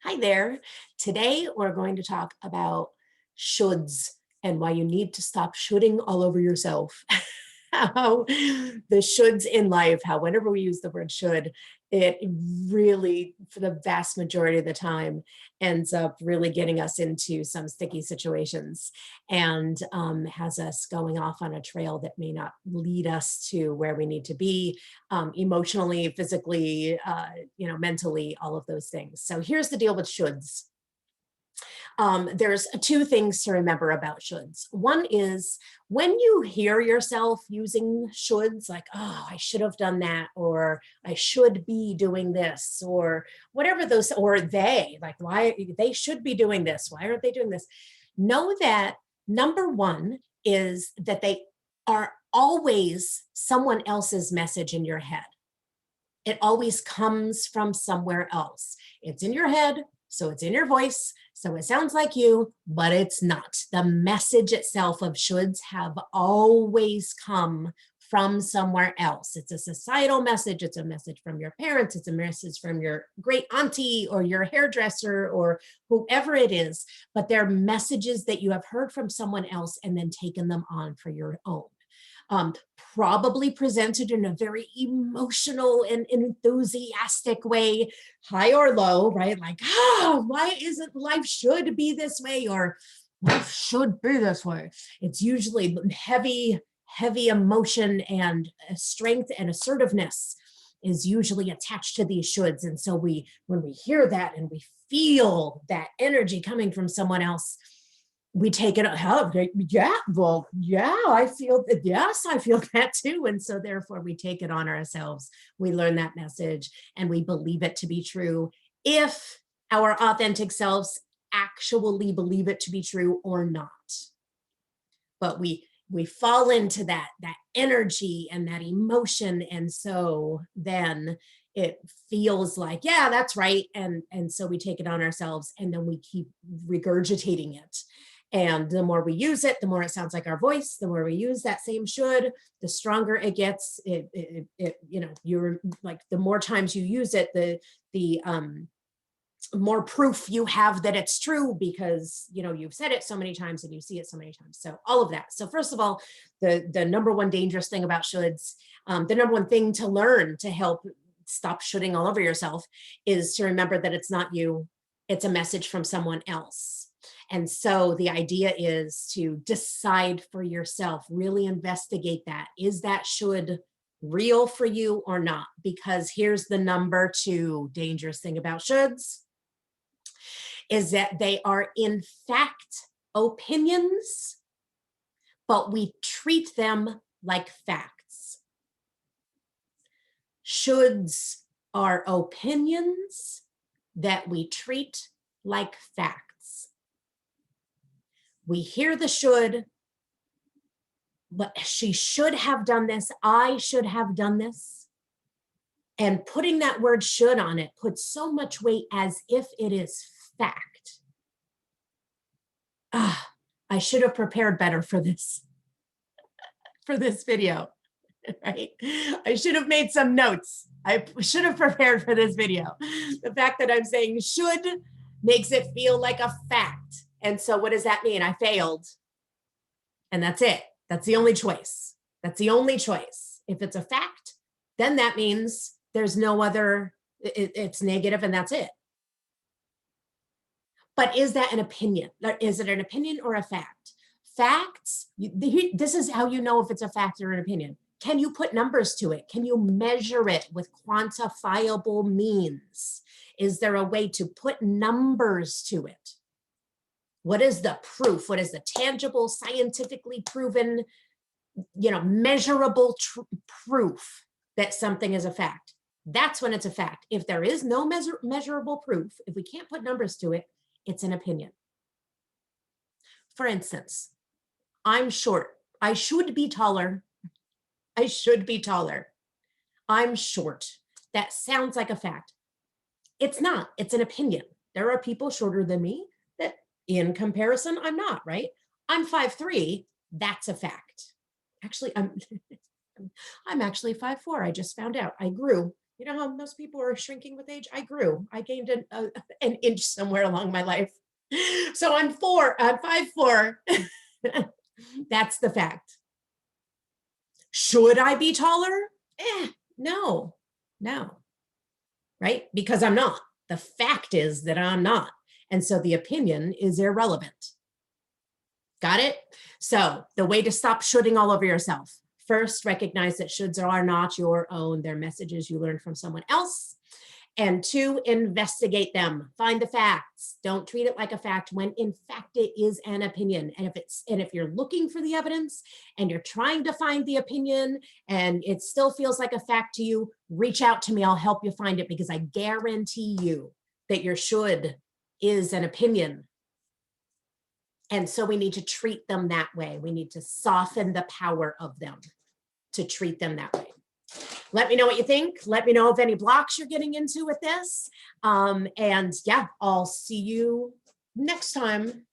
Hi there. Today we're going to talk about shoulds and why you need to stop shoulding all over yourself. How the shoulds in life, how whenever we use the word should, it really, for the vast majority of the time, ends up really getting us into some sticky situations and has us going off on a trail that may not lead us to where we need to be emotionally, physically, mentally, all of those things. So here's the deal with shoulds. There's two things to remember about shoulds. One is when you hear yourself using shoulds, like, oh, I should have done that, or I should be doing this, or whatever those, or they, like, why they should be doing this. Why aren't they doing this? Know that number one is that they are always someone else's message in your head. It always comes from somewhere else. It's in your head, so it's in your voice, so it sounds like you, but it's not. The message itself of shoulds have always come from somewhere else. It's a societal message. It's a message from your parents. It's a message from your great auntie or your hairdresser or whoever it is. But they're messages that you have heard from someone else and then taken them on for your own. Probably presented in a very emotional and enthusiastic way, high or low, right? Like, why isn't life should be this way, or life should be this way? It's usually heavy emotion, and strength and assertiveness is usually attached to these shoulds. And so when we hear that and we feel that energy coming from someone else, we take it, oh, yeah, I feel that. Yes, I feel that too. And so therefore we take it on ourselves. We learn that message and we believe it to be true if our authentic selves actually believe it to be true or not. But we fall into that energy and that emotion. And so then it feels like, yeah, that's right. And so we take it on ourselves and then we keep regurgitating it. And the more we use it, the more it sounds like our voice. The more we use that same should, the stronger it gets. You're like, the more times you use it, the more proof you have that it's true, because you've said it so many times and you see it so many times. So all of that. So first of all, the number one dangerous thing about shoulds, the number one thing to learn to help stop shoulding all over yourself, is to remember that it's not you. It's a message from someone else. And so the idea is to decide for yourself, really investigate that. Is that should real for you or not? Because here's the number two dangerous thing about shoulds, is that they are in fact opinions, but we treat them like facts. Shoulds are opinions that we treat like facts. We hear the should, but she should have done this. I should have done this. And putting that word should on it puts so much weight as if it is fact. I should have prepared better for this video, right? I should have made some notes. I should have prepared for this video. The fact that I'm saying should makes it feel like a fact. And so what does that mean? I failed. And that's it. That's the only choice. That's the only choice. If it's a fact, then that means there's no other, it's negative and that's it. But is that an opinion? Is it an opinion or a fact? Facts, this is how you know if it's a fact or an opinion. Can you put numbers to it? Can you measure it with quantifiable means? Is there a way to put numbers to it? What is the proof? What is the tangible, scientifically proven, measurable proof that something is a fact? That's when it's a fact. If there is no measurable proof, if we can't put numbers to it, it's an opinion. For instance, I'm short. I should be taller. I should be taller. I'm short. That sounds like a fact. It's not. It's an opinion. There are people shorter than me that in comparison, I'm not, right? I'm 5'3". That's a fact. Actually, I'm actually 5'4". I just found out. I grew You know how most people are shrinking with age? I grew. I gained an inch somewhere along my life. So I'm 5'4". That's the fact. Should I be taller? No, no, right? Because I'm not. The fact is that I'm not. And so the opinion is irrelevant. Got it? So the way to stop shoulding all over yourself. First, recognize that shoulds are not your own. They're messages you learned from someone else. And two, investigate them. Find the facts. Don't treat it like a fact when in fact it is an opinion. And if you're looking for the evidence and you're trying to find the opinion and it still feels like a fact to you, reach out to me. I'll help you find it, because I guarantee you that your should is an opinion. And so we need to treat them that way. We need to soften the power of them to treat them that way. Let me know what you think. Let me know of any blocks you're getting into with this. And yeah, I'll see you next time.